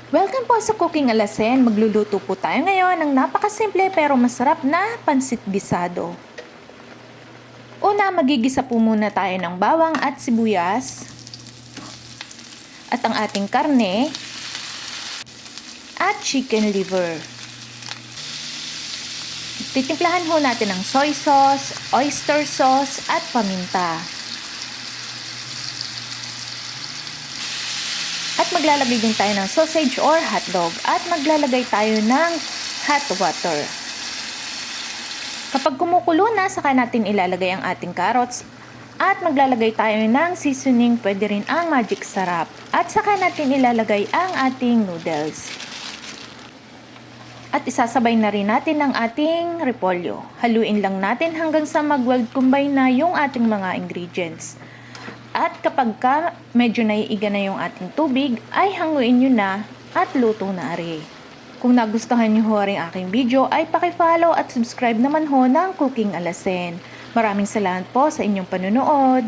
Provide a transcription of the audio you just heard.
Welcome po sa Cooking Alasen. Magluluto po tayo ngayon ng napakasimple pero masarap na pansit gisado. Una, magigisa po muna tayo ng bawang at sibuyas. At ang ating karne. At chicken liver. Titimplahan ho natin ng soy sauce, oyster sauce at paminta. At maglalagay din tayo ng sausage or hotdog. At maglalagay tayo ng hot water. Kapag kumukulo na, saka natin ilalagay ang ating carrots. At maglalagay tayo ng seasoning, pwede rin ang magic sarap. At saka natin ilalagay ang ating noodles. At isasabay na rin natin ang ating repolyo. Haluin lang natin hanggang sa mag-well combine na yung ating mga ingredients. At kapag medyo naiiga na yung ating tubig, ay hanguin nyo na at luto na ari. Kung nagustuhan nyo ho rin aking video, ay paki-follow at subscribe naman ho ng Cooking Alasen. Maraming salamat po sa inyong panunood.